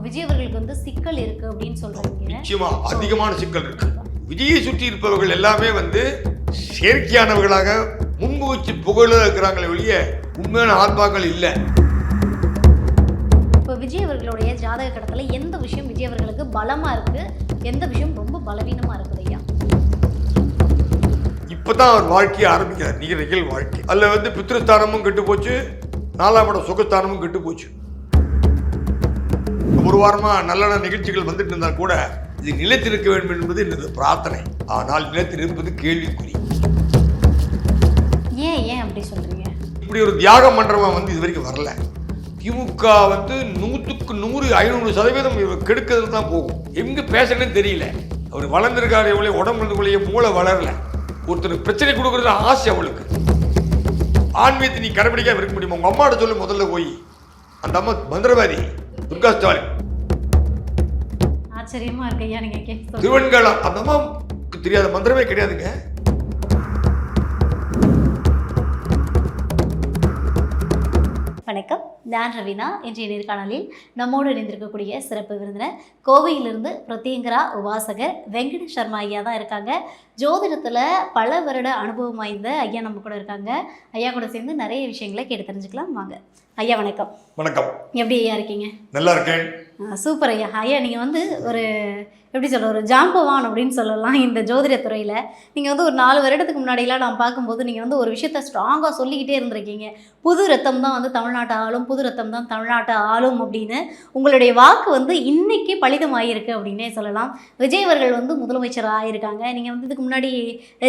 விஜய் அவர்களுக்கு வந்து சிக்கல் இருக்கு அப்படின்னு சொல்றீங்க. நிச்சயமா அதிகமான சிக்கல் இருக்கு. விஜயை சுற்றி இருப்பவர்கள் எல்லாமே வந்து செயற்கையானவர்களாக முன்பு வச்சு புகழ இருக்கிறாங்களே ஒழிய உண்மையான ஆத்மாக்கள் இல்லை. இப்போ விஜய் அவர்களுடைய ஜாதக கடத்துல எந்த விஷயம் விஜய் அவர்களுக்கு பலமா இருக்கு, எந்த விஷயம் ரொம்ப பலவீனமா இருக்குது ஐயா? இப்பதான் அவர் வாழ்க்கையை ஆரம்பிக்கிறார், நிகழ்ச்சிகள் வாழ்க்கை. அதுல வந்து பித்ருஸ்தானமும் கெட்டு போச்சு, 4ஆம் இடம் சுகஸ்தானமும் கெட்டு போச்சு. ஒரு வாரமா நல்ல நிகழ்ச்சிகள் வந்துட்டு இருந்தால் கூட இது நிலைத்திருக்க வேண்டும் என்பது எனது பிரார்த்தனை. ஆனால் நிலைத்திருப்பது கேள்விக்குறி. ஏன் அப்படி சொல்றீங்க? இப்படி ஒரு தியாகம் பண்றவன் வந்து இது வரைக்கும் வரல. திமுக வந்து 100க்கு 100 500% கெடுக்கிறது தான் போகும். எங்க பேசணும்னு தெரியல. அவர் வளர்ந்திருக்காரு, எவ்வளவு உடம்புக்குள்ளேயே மூளை வளரல. ஒருத்தர் பிரச்சனை கொடுக்கறது ஆசை அவளுக்கு. ஆன்மீகத்தை நீ கடைபிடிக்காம இருக்க முடியுமா? உங்க அம்மாட்ட சொல்லு முதல்ல போய். அந்த அம்மா மந்திரவாதி துர்கா ஸ்டாலின். ஆச்சரியமா இருக்கு ஐயா நீங்க கேட்க. திருவன்காலம் அந்த அம்மாவுக்கு தெரியாத மந்திரமே கிடையாதுங்க. வணக்கம், நான் ரவீனா. இன்றைய நேர்காணலில் நம்மோடு இணைந்திருக்கக்கூடிய சிறப்பு விருந்தினர் கோவையிலிருந்து பிரத்யங்கரா உபாசகர் வெங்கட சர்மா ஐயா தான் இருக்காங்க. ஜோதிடத்தில் பல வருட அனுபவம் வாய்ந்த ஐயா நம்ம கூட இருக்காங்க. ஐயா கூட சேர்ந்து நிறைய விஷயங்களை கேட்டு தெரிஞ்சுக்கலாம் வாங்க. ஐயா வணக்கம். வணக்கம். எப்படி ஐயா இருக்கீங்க? நல்லா இருக்கேன். சூப்பர் ஐயா. ஐயா நீங்கள் வந்து ஒரு எப்படி சொல்ல, ஒரு ஜாம்பவான் அப்படின்னு சொல்லலாம் இந்த ஜோதிட துறையில். நீங்கள் வந்து ஒரு 4 வருடத்துக்கு முன்னாடிலாம் நான் பார்க்கும்போது நீங்கள் வந்து ஒரு விஷயத்த ஸ்ட்ராங்காக சொல்லிக்கிட்டே இருந்திருக்கீங்க. புது ரத்தம் தான் வந்து தமிழ்நாட்டை ஆளும், புது ரத்தம் தான் தமிழ்நாட்டை ஆளும் அப்படின்னு. உங்களுடைய வாக்கு வந்து இன்னைக்கு பலிதமாகிருக்கு அப்படின்னே சொல்லலாம். விஜய் அவர்கள் வந்து முதலமைச்சர் ஆகியிருக்காங்க. நீங்கள் வந்து இதுக்கு முன்னாடி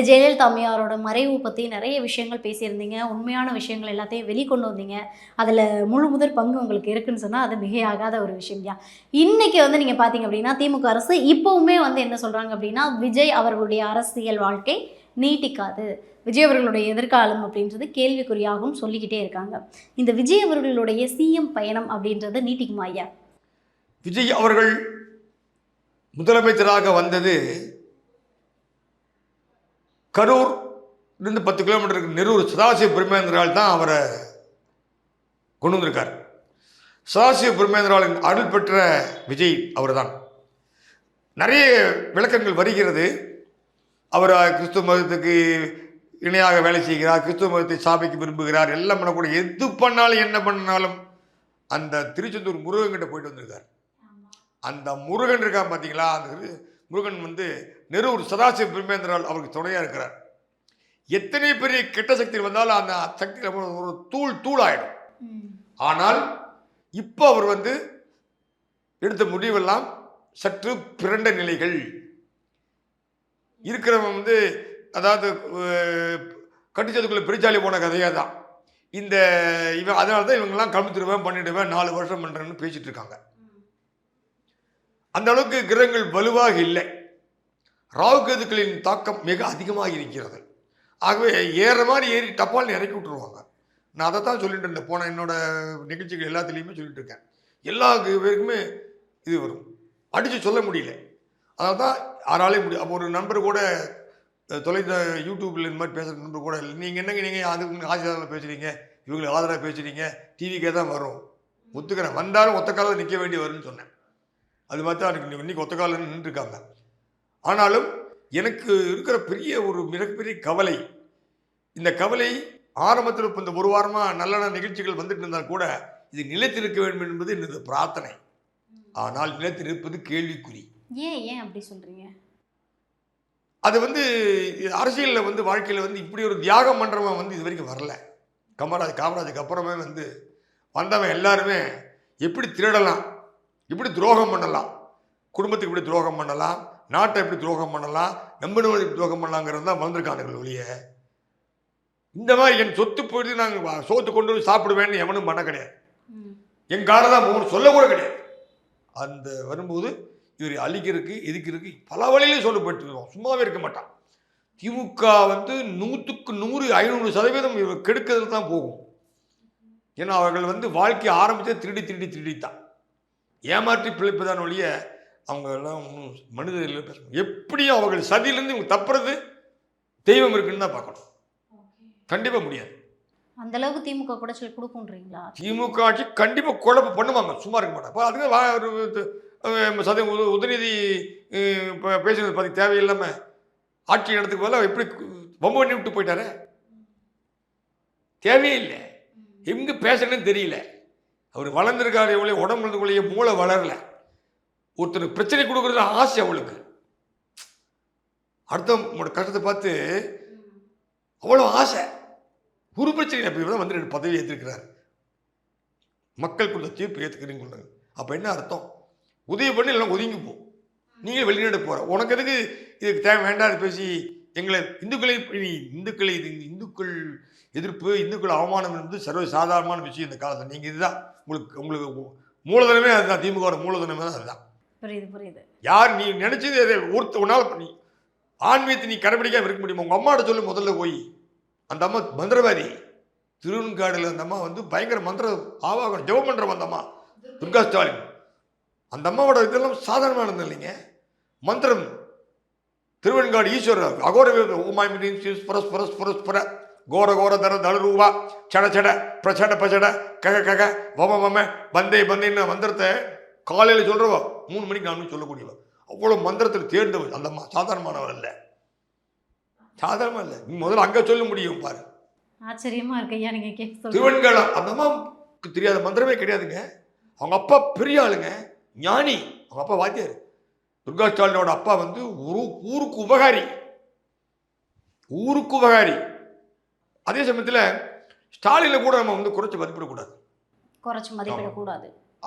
ஜெயலலிதா அம்மையாரோட மறைவு பற்றி நிறைய விஷயங்கள் பேசியிருந்தீங்க. உண்மையான விஷயங்கள் எல்லாத்தையும் வெளிக்கொண்டு வந்தீங்க. அதில் முழு முதல் பங்கு உங்களுக்கு இருக்குன்னு சொன்னால் அது மிகையாகாத ஒரு விஷயம் தான். இன்றைக்கி வந்து நீங்கள் பார்த்தீங்க அப்படின்னா திமுக அரசு இப்போவுமே வந்து என்ன சொல்கிறாங்க அப்படின்னா, விஜய் அவர்களுடைய அரசியல் வாழ்க்கை நீட்டிக்காது, விஜய் அவர்களுடைய எதிர்காலம் அப்படின்றது கேள்விக்குறியாகவும் சொல்லிக்கிட்டே இருக்காங்க. இந்த விஜய் அவர்களுடைய சிஎம் பயணம் அப்படின்றது நீட்டிக்குமா ஐயா? விஜய் அவர்கள் முதலமைச்சராக வந்தது கரூர் இருந்து 10 கிலோமீட்டருக்கு நெரூர் சதாசிவ பிரம்மேந்திரால் தான் அவரை கொண்டு வந்திருக்கார். சதாசிவ பிரம்மேந்திராவின் அருள் பெற்ற விஜய் அவர் தான். நிறைய விளக்கங்கள் வருகிறது. அவர் கிறிஸ்துவ மதத்துக்கு இணையாக வேலை செய்கிறார், கிறிஸ்துவ மதத்தை சாபிக்க விரும்புகிறார், எல்லாம் பண்ணக்கூட எது பண்ணாலும் என்ன பண்ணாலும் அந்த திருச்செந்தூர் முருகன் கிட்ட போயிட்டு வந்திருக்கார். அந்த முருகன் இருக்கான் பார்த்தீங்களா, அந்த முருகன் வந்து நெரூர் சதாசிவ பிரம்மேந்திரால் அவருக்கு துணையாக இருக்கிறார். எத்தனை பெரிய கெட்ட சக்தி வந்தாலும் அந்த சக்தி ஒரு தூள் ஆயிடும். ஆனால் இப்போ அவர் வந்து எடுத்த முடிவெல்லாம் சற்று பிறண்ட நிலைகள் இருக்கிறவன் வந்து, அதாவது கட்டுச்சதுக்குள்ள பிரிச்சாலி போன கதையாக தான் இந்த இவன். அதனால தான் இவங்கெல்லாம் கமித்துருவேன் பண்ணிடுவேன் 4 வருஷம் பண்ணுறேன்னு பேசிட்டு இருக்காங்க. அந்த அளவுக்கு கிரகங்கள் வலுவாக இல்லை. ராகுகேதுக்களின் தாக்கம் மிக அதிகமாக இருக்கிறது. ஆகவே ஏற மாதிரி ஏறி டப்பால்னு இறக்கி விட்டுருவாங்க. நான் அதை தான் சொல்லிட்டு இருந்தேன். போன என்னோட நிகழ்ச்சிகள் எல்லாத்துலேயுமே சொல்லிட்டு இருக்கேன். எல்லா பேருக்குமே இது வரும், அடித்து சொல்ல முடியல. அதனால தான் யாராலையும் முடியும். அப்போ ஒரு நண்பர் கூட தொலைந்த யூடியூப்பில் இந்த மாதிரி பேசுகிற நண்பர் கூட இல்லை, நீங்கள் என்னங்க நீங்கள் அதுக்கு ஆசிரியராக பேசுகிறீங்க, இவங்களுக்கு ஆதரவாக பேசுகிறீங்க, டிவிக்கே தான் வரும், ஒத்துக்கிறேன், வந்தாலும் ஒத்த காலம் நிற்க வேண்டி வரும்னு சொன்னேன். அது மாதிரி தான் இன்னைக்கு ஒத்த காலம் நின்றுருக்காங்க. ஆனாலும் எனக்கு இருக்கிற பெரிய ஒரு மிகப்பெரிய கவலை, இந்த கவலை ஆரம்பத்தில் இப்போ இந்த ஒரு வாரமாக நல்ல நிகழ்ச்சிகள் வந்துட்டு இருந்தால் கூட இது நிலைத்திருக்க வேண்டும் என்பது எனது பிரார்த்தனை. ஆனால் நிலைத்திருப்பது கேள்விக்குறி. ஏன் அப்படி சொல்றீங்க? அது வந்து அரசியலில் வந்து வாழ்க்கையில் வந்து இப்படி ஒரு தியாகம் பண்ணுறவன் வந்து இது வரைக்கும் வரல. காமராஜுக்கு அப்புறமே வந்து வந்தவன் எல்லாருமே எப்படி திருடலாம், எப்படி துரோகம் பண்ணலாம், குடும்பத்துக்கு எப்படி துரோகம் பண்ணலாம், நாட்டை எப்படி துரோகம் பண்ணலாம், நம்பினவர்களுக்கு எப்படி துரோகம் பண்ணலாங்கிறது தான் வந்திருக்கானுங்கள் ஒழிய இந்த மாதிரி என் சொத்து போயிட்டு நாங்கள் சோத்து கொண்டு வந்து சாப்பிடுவேன்னு எவனும் பண்ண கிடையாது. என் காரை தான் போகணும் சொல்ல கூட கிடையாது. அந்த வரும்போது இவர் அழிக்கிறதுக்கு எதுக்கிறதுக்கு பல வழியிலையும் சொல்லப்பட்டுருக்கோம், சும்மாவே இருக்க மாட்டான். திமுக வந்து 100க்கு 100 500% இவர் கெடுக்கிறது தான் போகும். ஏன்னா அவர்கள் வந்து வாழ்க்கையை ஆரம்பித்தே திருடி தான் ஏமாற்றி பிழைப்பு தான் ஒழிய அவங்க எல்லாம் ஒன்றும் மனிதர்கள் பேச எப்படியும் அவர்கள் சதியிலேருந்து இவங்க தப்புறது தெய்வம் இருக்குன்னு தான் பார்க்கணும். கண்டிப்பாக முடியாது. அந்த அளவுக்கு திமுக குடைச்சல் கொடுக்குன்றீங்களா? திமுக ஆட்சி கண்டிப்பாக குழப்பம் பண்ணுவாங்க, சும்மா இருக்க மாட்டாங்க. அப்போ அதுக்கு சதவீதம் உதயநிதி பேசுறது பார்த்து தேவையில்லாமல் ஆட்சி நடத்துக்கு போல எப்படி வம்பு பண்ணி விட்டு போயிட்டாரு. தேவையே இல்லை, எங்கே பேசுறேன்னு தெரியல. அவர் வளர்ந்துருக்காரு, எவ்வளோ உடம்புக்குள்ளேயே மூளை வளரல. ஒருத்தர் பிரச்சனை கொடுக்குறது ஆசை அவளுக்கு, அடுத்த கஷ்டத்தை பார்த்து அவ்வளோ ஆசை. ஒரு பிரச்சனை அப்படி தான் வந்து 2 பதவி ஏற்றிருக்கிறார். மக்கள் கொடுத்த தீர்ப்பு ஏற்றுக்கிறீங்க. அப்போ என்ன அர்த்தம்? உதவி பண்ணி எல்லாம் ஒதுங்கி போ, நீங்கள் வெளிநாடு போகிற, உனக்கு எதுக்கு இதுக்கு தேவை வேண்டாது பேசி எங்களை இந்துக்கள் எதிர்ப்பு, இந்துக்கள் அவமானம் என்பது சர்வ சாதாரணமான விஷயம் இந்த காலத்தில். நீங்கள் இதுதான் உங்களுக்கு மூலதனமே அதுதான், திமுக மூலதனமே தான் அதுதான். புரியுது. யார் நீ நினைச்சது ஒருத்தவனால் பண்ணி ஆன்மீகத்தை நீ கடைபிடிக்காம இருக்க முடியுமா? உங்கள் அம்மாட்ட சொல்லி முதல்ல போய். அந்த அம்மா மந்திரவாதி, திருவெண்காடில் அந்த அம்மா வந்து பயங்கர மந்திர ஆவாகனம் ஜெபம் பண்ணுற அந்த அம்மா துர்கா ஸ்டாலின். அந்த அம்மாவோட இதெல்லாம் சாதாரணமானது இல்லைங்க. மந்திரம் திருவெண்காடு ஈஸ்வரர் அகோர பரஸ்பர கோர கோர தர தளரூவா சட சட பிரச்சட பச்சட கக கக வம வம பந்தே பந்தேன்னு மந்திரத்தை காலையில் சொல்கிறவா 3 மணிக்கு 4 மணிக்கு சொல்லக்கூடியவா. அவ்வளோ மந்திரத்தில் தேர்ந்தவர் அந்த அம்மா, சாதாரணமானவர் இல்லை, சாதாரணமா இல்லை. நீ முதல்ல அங்கே சொல்ல முடியும் பாரு. ஆச்சரியமா இருக்கு ஐயா நீங்க கேட்க. திருவெண்காலம் அந்த அம்மாவுக்கு தெரியாத மந்திரமே கிடையாதுங்க. அவங்க அப்பா பெரிய ஆளுங்க, ஞானி. அவங்க அப்பா வாத்தியார். துர்கா ஸ்டாலினோட அப்பா வந்து ஊருக்கு உபகாரி. அதே சமயத்தில் ஸ்டாலினை கூட நம்ம வந்து குறைச்சி மதிப்பிடக்கூடாது.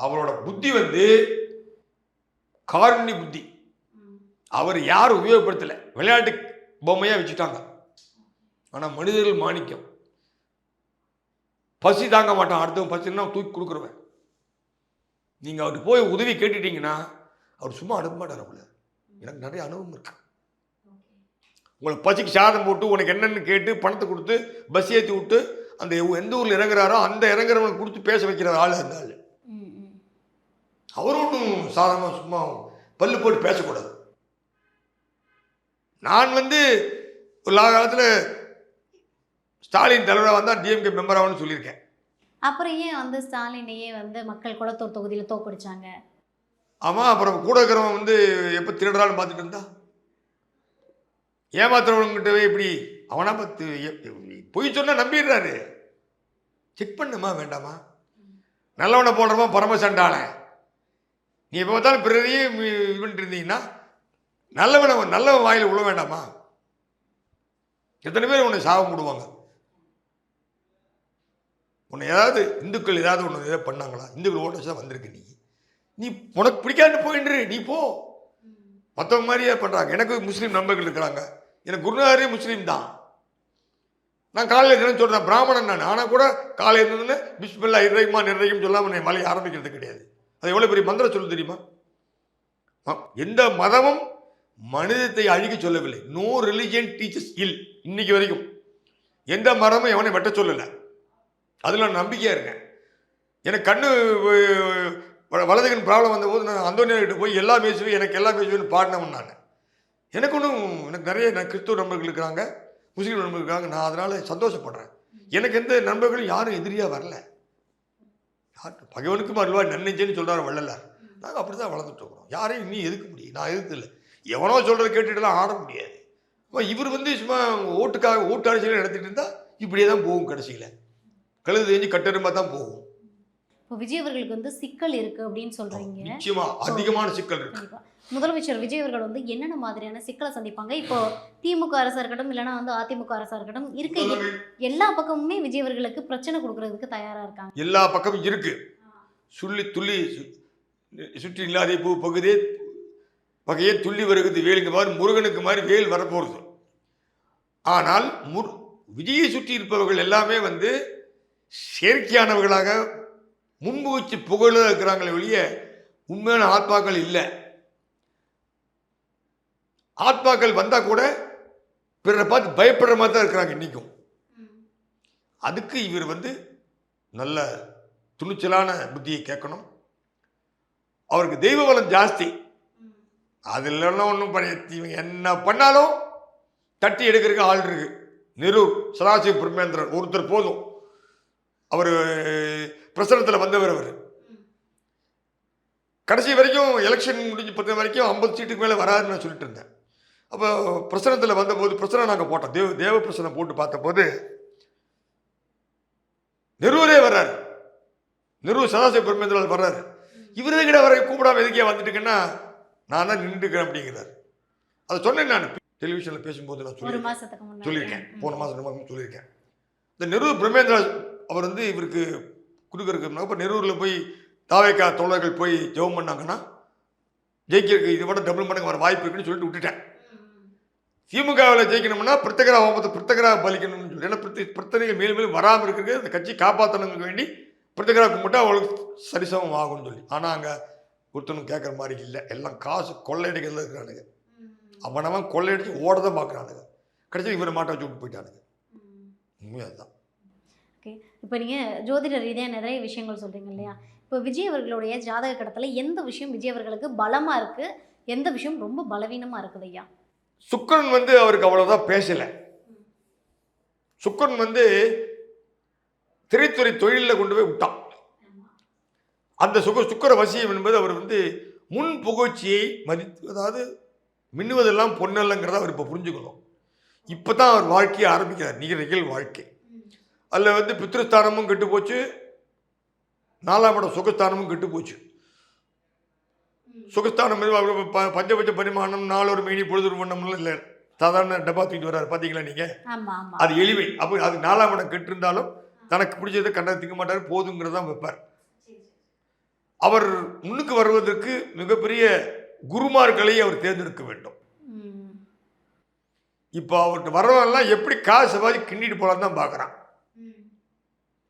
அவரோட புத்தி வந்து காருண்ய புத்தி. அவர் யாரும் உபயோகப்படுத்தலை, விளையாட்டு பொம்மையாக வச்சுட்டாங்க. ஆனால் மனிதர்கள் மாணிக்கம். பசி தாங்க மாட்டான், அடுத்தவன் பசின்னா தூக்கி கொடுக்குறவன். நீங்கள் அவருக்கு போய் உதவி கேட்டுட்டீங்கன்னா அவர் சும்மா அனுப்ப மாட்டார். அவங்கள எனக்கு நிறைய அனுபவம் இருக்கு. உங்களை பசிக்கு சாதம் போட்டு உனக்கு என்னென்னு கேட்டு பணத்தை கொடுத்து பஸ் ஏற்றி விட்டு அந்த எந்த ஊரில் இறங்குறாரோ அந்த இறங்குறவனுக்கு கொடுத்து பேச வைக்கிற ஆள் அந்த ஆள். அவரும் ஒன்றும் சாதாரணமாக சும்மா பல்லு போட்டு பேசக்கூடாது. நான் வந்து ஒரு காலத்தில் ஸ்டாலின் தலைவராக வந்தால் டிஎம்கே மெம்பராகனு சொல்லியிருக்கேன். அப்புறம் ஏன் வந்து ஸ்டாலினையே வந்து மக்கள் குளத்தூர் தொகுதியில் தோக்கடிச்சாங்க? ஆமாம், அப்புறம் கூட இருக்கிறவன் வந்து எப்போ திருடுறான்னு பார்த்துட்டு இருந்தா, ஏமாத்துறவங்கிட்டவே இப்படி அவனா பார்த்து பொய் சொன்னால் நம்பிடுறாரு. செக் பண்ணுமா வேண்டாமா? நல்லவனை போடுறவன் பரமசண்டாளன். நீ எப்போ பார்த்தாலும் பிறரையும் இது பண்ணிட்டு இருந்தீங்கன்னா நல்லவன் வாயில் விழ வேண்டாமா? எத்தனை பேர் உன்னை சாபம் போடுவாங்க. உன்னை ஏதாவது இந்துக்கள் ஏதாவது ஒன்று எதாவது பண்ணாங்களா? இந்துக்கள் ஓட்ட வச்சு தான் வந்திருக்கு. நீ உனக்கு பிடிக்காது போயின்று, நீ போ. மற்றவங்க மாதிரியே பண்ணுறாங்க. எனக்கு முஸ்லீம் நண்பர்கள் இருக்கிறாங்க, எனக்கு குருநாதரே முஸ்லீம் தான். நான் காலையில் தினம் சொல்கிறேன், பிராமணன் நான். ஆனால் கூட காலையில் இருந்ததுன்னு பிஸ்மில்லா இறைமா நிறையும் சொல்லாமல் என் மலையை ஆரம்பிக்கிறது கிடையாது. அது எவ்வளோ பெரிய மந்திரம் சொல்ல தெரியுமா? எந்த மதமும் மனிதத்தை அழிக்க சொல்லவில்லை. நோ ரிலிஜியன் டீச்சர்ஸ் இல். இன்னைக்கு வரைக்கும் எந்த மதமும் எவனை வெட்ட சொல்லலை. அதில் நான் நம்பிக்கையாக இருக்கேன். எனக்கு கண்ணு வலதுகன் ப்ராப்ளம் வந்தபோது நான் அந்தோனியார்கிட்ட போய் எல்லாம் பேசுவேன், எனக்கு எல்லாம் பேசுவேன்னு பாடினவன் நான். எனக்கு நிறைய கிறிஸ்துவ நண்பர்கள் இருக்கிறாங்க, முஸ்லீம் நண்பர்கள் இருக்காங்க. நான் அதனால் சந்தோஷப்படுறேன். எனக்கு எந்த நண்பர்களும் யாரும் எதிரியாக வரல. பகைவனுக்கும் அருள்வா நன்னெஞ்சேன்னு சொல்கிறார் வள்ளலார். நாங்கள் அப்படி தான் வளர்ந்துட்டு இருக்கிறோம். யாரையும் இன்னும் எதுக்க முடியும்? நான் எதுக்கு இல்லை. எவனோ சொல்கிறத கேட்டுட்டுலாம் ஆட முடியாது. இவர் வந்து சும்மா ஓட்டு அரசியல் நடத்திட்டு இருந்தால் இப்படியே தான் போகும். கடைசியில் கழுது தெரிஞ்சு கட்டெருமா தான் போகும். இப்போ விஜய் அவர்களுக்கு வந்து சிக்கல் இருக்கு அப்படின்னு சொல்றீங்க. நிச்சயமா அதிகமான சிக்கல் இருக்கு. முதலமைச்சர் விஜய் அவர்கள் வந்து என்னென்ன மாதிரியான சிக்கலை சந்திப்பாங்க? இப்போ திமுக அரசா இருக்கட்டும், இல்லைன்னா வந்து அதிமுக அரசா இருக்கட்டும், இருக்க எல்லா பக்கமுமே விஜய் அவர்களுக்கு பிரச்சனை கொடுக்கறதுக்கு தயாரா இருக்காங்க. எல்லா பக்கமும் இருக்கு. துள்ளி சுற்றி இல்லாதே பூ பகுதியே வகையே துள்ளி வருகிறது வேலுங்க மாதிரி, முருகனுக்கு மாதிரி வேல் வரப்போகிறது. ஆனால் விஜயை சுற்றி இருப்பவர்கள் எல்லாமே வந்து செயற்கையானவர்களாக முன்பு புகழ இருக்கிறாங்களே வெளியே உண்மையான ஆத்மாக்கள் இல்லை. ஆத்மாக்கள் வந்தா கூட பிறரை பார்த்து பயப்படுற மாதிரி தான் இருக்கிறாங்க இன்னைக்கும். அதுக்கு இவர் வந்து நல்ல துணிச்சலான புத்தியை கேட்கணும். அவருக்கு தெய்வ பலம் ஜாஸ்தி. அதில் ஒன்றும் இவங்க என்ன பண்ணாலும் தட்டி எடுக்கிறதுக்கு ஆள் இருக்கு. சதாசிவ பிரம்மேந்திரன் ஒருத்தர் போதும். அவர் பிரசனத்தில் வந்தவர். அவர் கடைசி வரைக்கும் எலெக்ஷன் முடிஞ்சு பார்த்த வரைக்கும் 50 சீட்டுக்கு மேலே வராதுன்னு நான் சொல்லிட்டு இருந்தேன். அப்போ பிரசனத்தில் வந்தபோது பிரசனம் நாங்கள் போட்டோம். தேவ பிரசனம் போட்டு பார்த்தபோது நெரூரே வர்றாரு. நெரூர் சதாசிவ பிரம்மேந்திரால் வர்றாரு. இவரே கிட்ட வர கூப்பிடாம எதுக்கே வந்துட்டுங்கன்னா நான் தான் நின்றுக்கிறேன் அப்படிங்கிறார். அதை சொன்னேன் நான் டெலிவிஷனில் பேசும்போது நான் சொல்லியிருக்கேன். போன மாதம் சொல்லியிருக்கேன். இந்த நெரூர் பிரம்மேந்திரா அவர் வந்து இவருக்கு கொடுக்குறதுக்கு இப்போ நெரூரில் போய் தாவேக்கா தோழர்கள் போய் ஜெபம் பண்ணாங்கன்னா ஜெயிக்கிறதுக்கு இதை விட டபுள் மடங்கு வர வாய்ப்பு இருக்குன்னு சொல்லிட்டு விட்டுட்டேன். திமுகவில் ஜெயிக்கணும்னா பிரத்யேகரா ஹோமத்தை பிரத்யேகரா பலிக்கணும்னு சொல்லி, ஏன்னா பிரச்சனைகள் மேலும் மேலும் வராமல் இருக்கிறது அந்த கட்சி காப்பாற்றணுங்களுக்கு வேண்டி பிரத்யேகரா கும்பிட்டா அவளுக்கு சரிசமம் ஆகும்னு சொல்லி. ஆனால் அங்கே ஒருத்தனும் கேட்குற மாதிரி இல்லை. எல்லாம் காசு கொள்ளையடிக்கிறதுல இருக்கிறானுங்க. அவனவன் கொள்ளையடிச்சு ஓடதான் பார்க்குறானுங்க. கடைசி இவரை மாட்ட வச்சு விட்டு போயிட்டானுங்க. உண்மையாக அதுதான். ஓகே, இப்போ நீங்கள் ஜோதிட ரீதியாக நிறைய விஷயங்கள் சொல்கிறீங்க இல்லையா? இப்போ விஜய் அவர்களுடைய ஜாதக கடத்தில் எந்த விஷயம் விஜய் அவர்களுக்கு பலமாக இருக்குது, எந்த விஷயம் ரொம்ப பலவீனமாக இருக்குது ஐயா? சுக்கரன் வந்து அவருக்கு அவ்வளோதான் பேசலை. சுக்கரன் வந்து திரைத்துறை தொழிலில் கொண்டு போய் விட்டான். அந்த சுக்கர வசியம் என்பது அவர் வந்து முன் புகழ்ச்சியை மதித்து, அதாவது மின்னுவதெல்லாம் பொன்னல்லங்கிறத அவர் இப்போ புரிஞ்சுக்கணும். இப்போ தான் அவர் வாழ்க்கையை ஆரம்பிக்கிறார், நிகழ் வாழ்க்கை. அதில் வந்து பித்ருஸ்தானமும் கெட்டு போச்சு, 4ஆம் இடம் சுகஸ்தானமும் கெட்டு போச்சு. சுகஸ்தானம் பஞ்சபட்ச பரிமாணம் 4 ஒரு மீனி பொழுது வண்ணம்லாம் இல்லை, சாதாரண டப்பா தூக்கிட்டு வர்றாரு பார்த்தீங்களா நீங்கள்? அது எளிமை. அப்போ அது 4ஆம் இடம் கெட்டிருந்தாலும் தனக்கு பிடிச்சதை கண்டதை திங்க மாட்டார், போதுங்கிறதான் வைப்பார். அவர் முன்னுக்கு வருவதற்கு மிகப்பெரிய குருமார்களை அவர் தேர்ந்தெடுக்க வேண்டும். இப்போ அவர்கிட்ட வர்றவெல்லாம் எப்படி காசு சவாரி கிண்டிட்டு போகலான்னு தான் பார்க்குறான்.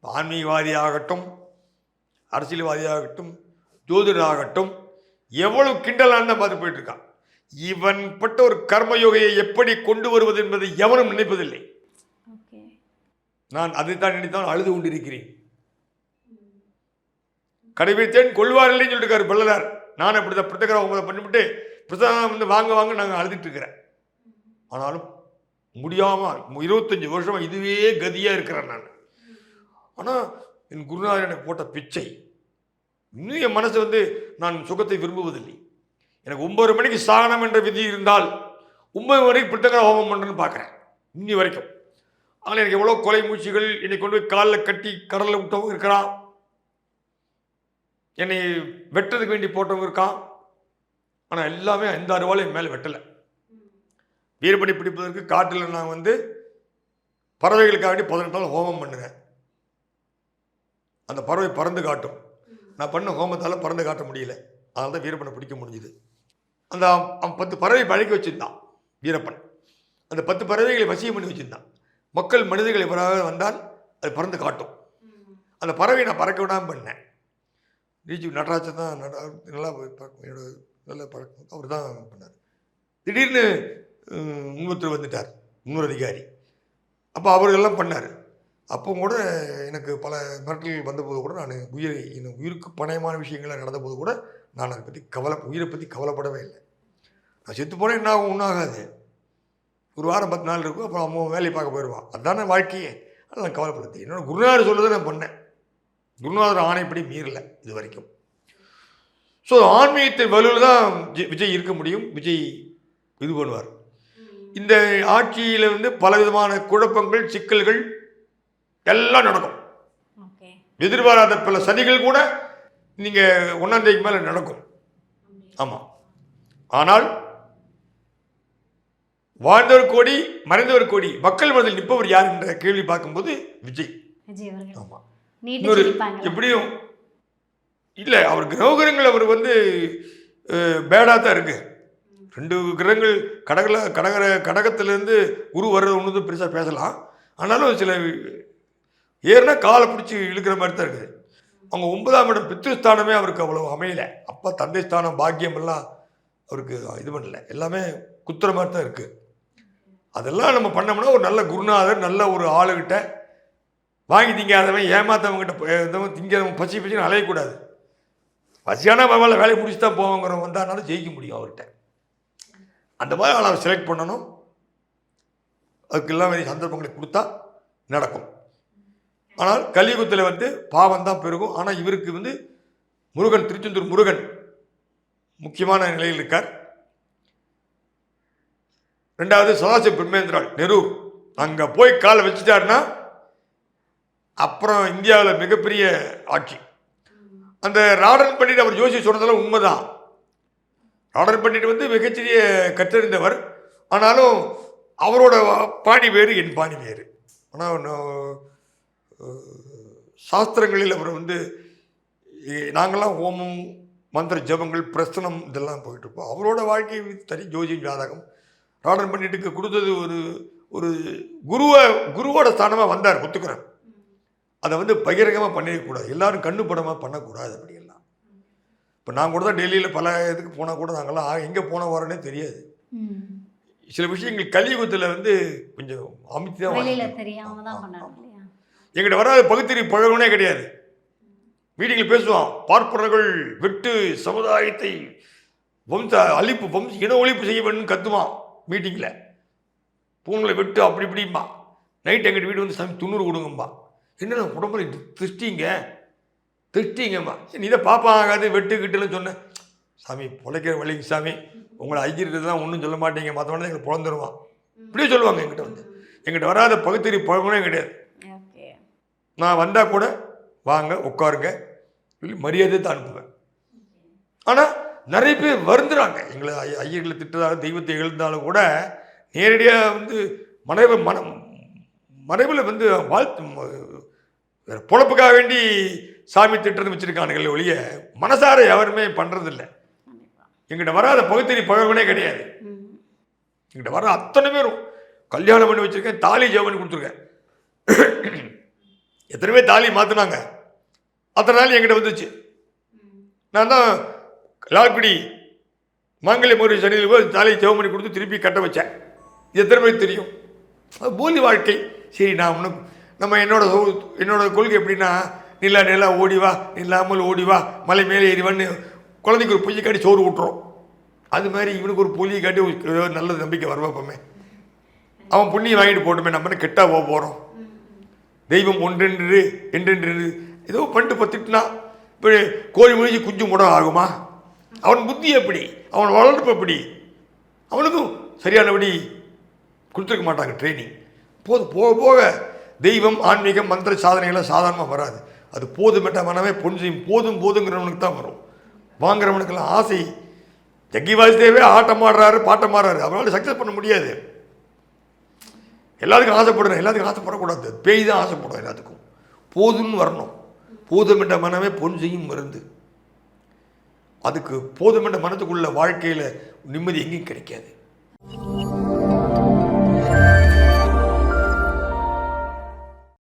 ஆன்மீகவாதி ஆகட்டும், அரசியல்வாதி ஆகட்டும், ஜோதிடர் ஆகட்டும், எவ்வளவு கிண்டலான்னு தான் பார்த்து போயிட்டு இருக்கான். இவன் பட்ட ஒரு கர்மயோகையை எப்படி கொண்டு வருவது என்பதை எவனும் நினைப்பதில்லை. நான் அதைத்தான் நினைத்தான் அழுது கொண்டிருக்கிறேன். கடைபிடித்தேன் கொள்வார் இல்லைன்னு சொல்லிட்டு பல்லலார். நான் அப்படிதான் பிரத்யேகரா உங்களை பண்ணிவிட்டு பிரசாதம் வந்து வாங்க வாங்க நாங்கள் அழுதுட்டு இருக்கிறேன். ஆனாலும் முடியாமல் 25 வருஷமா இதுவே கதியாக இருக்கிறேன் நான். ஆனால் என் குருநாதர் எனக்கு போட்ட பிச்சை. இன்னும் என் மனசு வந்து நான் சுகத்தை விரும்புவதில்லை. எனக்கு 9 மணிக்கு சாகனம் என்ற விதி இருந்தால் 9 மணிக்கு பிரத்யேகரா ஹோமம் பண்ணுறேன்னு பார்க்குறேன் இன்னி வரைக்கும். ஆனால் எனக்கு எவ்வளோ கொலை மூச்சிகள் என்னை கொண்டு போய் காலில் கட்டி கடலில் விட்டவங்க இருக்கிறான், என்னை வெட்டுறதுக்கு வேண்டி போட்டவங்க இருக்கான். ஆனால் எல்லாமே 5-6 ரூபாய் என் மேலே வெட்டலை. வீரப்படி பிடிப்பதற்கு காட்டில் நான் வந்து பறவைகளுக்காக வேண்டி 18 நாள் ஹோமம் பண்ணுவேன். அந்த பறவை பறந்து காட்டும். நான் பண்ண ஹோமத்தால் பறந்து காட்ட முடியல, அதனால தான் வீரப்பனை பிடிக்க முடிஞ்சுது. அந்த 10 பறவை பழக்கி வச்சுருந்தான் வீரப்பன். அந்த 10 பறவைகளை வசியம் பண்ணி வச்சுருந்தான். மக்கள் மனிதர்கள் எவராக வந்தால் அது பறந்து காட்டும். அந்த பறவை நான் பறக்க விடாமல் பண்ணேன். டிஜி நடராஜன் தான் நல்லா என்னோட நல்ல பழக்கம், அவர் தான் பண்ணார். திடீர்னு இன்னொருத்தர் வந்துட்டார், இன்னொரு அதிகாரி. அப்போ அவர்களெல்லாம் பண்ணார். அப்போ கூட எனக்கு பல மிரட்டல்கள் வந்தபோது கூட நான் உயிருக்கு பணயமான விஷயங்கள் நடந்தபோது கூட நான் அதை பற்றி உயிரை பற்றி கவலைப்படவே இல்லை. நான் செத்து போனேன், என்ன ஆகும், ஒன்றும் ஆகாது, ஒரு வாரம் 10 நாள் இருக்கும், அப்புறம் அம்மா வேலையை பார்க்க போயிடுவான், அதுதானே வாழ்க்கையே. அதை நான் கவலைப்படுத்தி என்னோட குருநாதர் சொல்லுறதை நான் பண்ணேன். குருநாதர் ஆணைப்படி மீறலை இது வரைக்கும். ஸோ ஆன்மீகத்தின் வலுவில் தான் விஜய் இருக்க முடியும். விஜய் இது பண்ணுவார். இந்த ஆட்சியில் வந்து பலவிதமான குழப்பங்கள், சிக்கல்கள் எல்லாம் நடக்கும். எதிர்பாராத பல சதிகள் கூட நீங்கள் 1ஆம் தேதிக்கு மேலே நடக்கும். ஆமாம். ஆனால் வாழ்ந்தவர் கோடி, மறைந்தவர் கோடி, மக்கள் மனதில் நிற்பவர் யார் என்ற கேள்வி பார்க்கும்போது விஜய். ஆமாம். இன்னொரு எப்படியும் இல்லை, அவர் கிரகங்கள் அவர் வந்து பேடாக தான் இருக்கு. 2 கிரகங்கள் கடகத்திலேருந்து குரு வர்றது ஒன்று பெருசாக பேசலாம். ஆனாலும் சில ஏறுனா காலை பிடிச்சி இழுக்கிற மாதிரி தான் இருக்குது. அவங்க 9ஆம் இடம் பித்ருஸ்தானமே அவருக்கு அவ்வளோ அமையலை. அப்பா தந்தை ஸ்தானம் பாக்கியம் எல்லாம் அவருக்கு இது பண்ணல, எல்லாமே குத்துற மாதிரி தான் இருக்குது. அதெல்லாம் நம்ம பண்ணோம்னா ஒரு நல்ல குருநாதர், நல்ல ஒரு ஆளுகிட்ட வாங்கி திங்காதவன், ஏமாத்தவங்கிட்ட திங்காதவன் பசி பசின்னு அலையக்கூடாது. பசியான பரவாயில்ல, வேலையை முடிச்சு தான் போவாங்கிறவங்க வந்தாலும் ஜெயிக்க முடியும் அவர்கிட்ட. அந்த மாதிரி ஆளை செலக்ட் பண்ணணும். அதுக்கு எல்லாம் சந்தர்ப்பங்களை கொடுத்தா நடக்கும். ஆனால் கலியுகத்தில் வந்து பாவம் தான் பெருகும். ஆனால் இவருக்கு வந்து முருகன், திருச்செந்தூர் முருகன் முக்கியமான நிலையில் இருக்கார். ரெண்டாவது சதாசிவ பிரம்மேந்திரால் நெரூர், அங்கே போய் காலை வச்சுட்டாருன்னா அப்புறம் இந்தியாவில் மிகப்பெரிய ஆட்சி. அந்த ராடன் பண்டிட் அவர் ஜோசி சொன்னதெல்லாம் உண்மைதான். ராடன் பண்டிட் வந்து மிகச்சிறிய கற்றறிந்தவர். ஆனாலும் அவரோட பாணி வேறு, என் பாணி வேறு. ஆனால் சாஸ்திரங்களில் அவர் வந்து நாங்கள்லாம் ஹோமம், மந்திர ஜபங்கள், பிரசனம் இதெல்லாம் போயிட்டுருப்போம். அவரோட வாழ்க்கை தனி, ஜோதி ஜாதகம். ராடன் பண்டிட்டுக்கு கொடுத்தது ஒரு குருவோட ஸ்தானமாக வந்தார், ஒத்துக்கிறேன். அதை வந்து பகிரங்கமாக பண்ணிடக்கூடாது, எல்லாரும் கண்ணு படமாக பண்ணக்கூடாது அப்படியெல்லாம். இப்போ நான் கூட தான் டெல்லியில் பல இதுக்கு போனால் கூட நாங்கள்லாம் எங்கே போன வரோன்னே தெரியாது. சில விஷயங்கள் கலியுகத்தில் வந்து கொஞ்சம் அமைத்து தான் எங்கிட்ட வராது. பகுத்தறிவு பழகனே கிடையாது. மீட்டிங்கில் பேசுவான், பார்ப்பனர்கள் வெட்டு சமுதாயத்தை வம்ச அழிப்பு இன ஒழிப்பு செய்ய வேண்டும் கத்துவான் மீட்டிங்கில். பூங்களை வெட்டு அப்படி இப்படிம்பா. நைட் எங்கிட்ட வீடு வந்து சாமி 90 கொடுங்கம்பா. என்ன உடம்புல திட்டிங்கம்மா. நீ இதை பாப்பா ஆகாது வெட்டுக்கிட்டுன்னு சொன்னேன். சாமி பொழைக்கிற வழிக்கு சாமி, உங்களை ஐக்கியதான் ஒன்றும் சொல்ல மாட்டீங்க, மற்றவனே எங்களுக்கு பிறந்துருவான் இப்படியே சொல்லுவாங்க. எங்கிட்ட வராத பகுத்தறிவு பழகனே கிடையாது. நான் வந்தால் கூட வாங்க உட்காருங்க மரியாதை தான் அனுப்புவேன். ஆனால் நிறைய பேர் வருந்துறாங்க. எங்களை ஐயர்களை திட்டதாக தெய்வத்தை எழுந்தாலும் கூட நேரடியாக வந்து மறைவில் வந்து பொழப்புக்காக வேண்டி சாமி திட்டுறது வச்சுருக்கானுங்களே ஒழிய மனசார யாருமே பண்ணுறதில்லை. எங்கிட்ட வராத பகுத்தறிவு பழகனே கிடையாது. எங்கிட்ட வர அத்தனை பேரும் கல்யாணம் பண்ணி வச்சுருக்கேன், தாலி ஜெபம் பண்ணி கொடுத்துருக்கேன். எத்தனை பேர் தாலி மாற்றினாங்க, அத்தனை நாள் என்கிட்ட வந்துச்சு. நான் தான் லால்குடி மாங்கல்ய முறை சனியில் போய் தாலியை ஜெபம் பண்ணி கொடுத்து திருப்பி கட்ட வச்சேன். இது எத்தனை பேருக்கு தெரியும்? போலி வாழ்க்கை. சரி, நான் நம்ம என்னோட கொள்கை எப்படின்னா, நிலா ஓடிவா, நில்லாமல் ஓடிவா, மலை மேலே ஏறிவான்னு குழந்தைக்கு ஒரு பொய்யை காட்டி சோறு ஊட்டுறோம். அது மாதிரி இவனுக்கு ஒரு பொய்யை காட்டி நல்ல நம்பிக்கை வரவாப்பமே. அவன் புண்ணியம் வாங்கிட்டு போட்டுமே, நம்ம கெட்டா போகிறோம். தெய்வம் ஒன்றென்று என்றென்று ஏதோ பண்ணிட்டு பத்துட்டுனா இப்போ கோழி முழிச்சு குஞ்சு முடம் ஆகுமா? அவன் புத்தி எப்படி, அவன் வளர்ப்பு எப்படி, அவனுக்கும் சரியானபடி கொடுத்துருக்க மாட்டாங்க ட்ரைனிங். போக போக தெய்வம், ஆன்மீகம், மந்திர சாதனைகள்லாம் சாதாரணமாக வராது. அது போதுமெட்ட மனமே பொன் செய்யும். போதுங்கிறவனுக்கு தான் வரும். வாங்குறவனுக்கெல்லாம் ஆசை. ஜக்கி வாசுதேவே ஆட்டம் ஆடுறாரு, பாட்டம் ஆடுறாரு, அவரால் சக்ஸஸ் பண்ண முடியாது. எல்லாத்துக்கும் ஆசைப்படுறேன், எல்லாத்துக்கும் ஆசைப்படக்கூடாது. பேய் தான் ஆசைப்படும் எல்லாத்துக்கும். போதும்னு வரணும். போதுமென்ற மனமே பொன் செய்யும் மருந்து. அதுக்கு போதுமென்ற மனத்துக்குள்ள வாழ்க்கையில் நிம்மதி எங்கேயும் கிடைக்காது.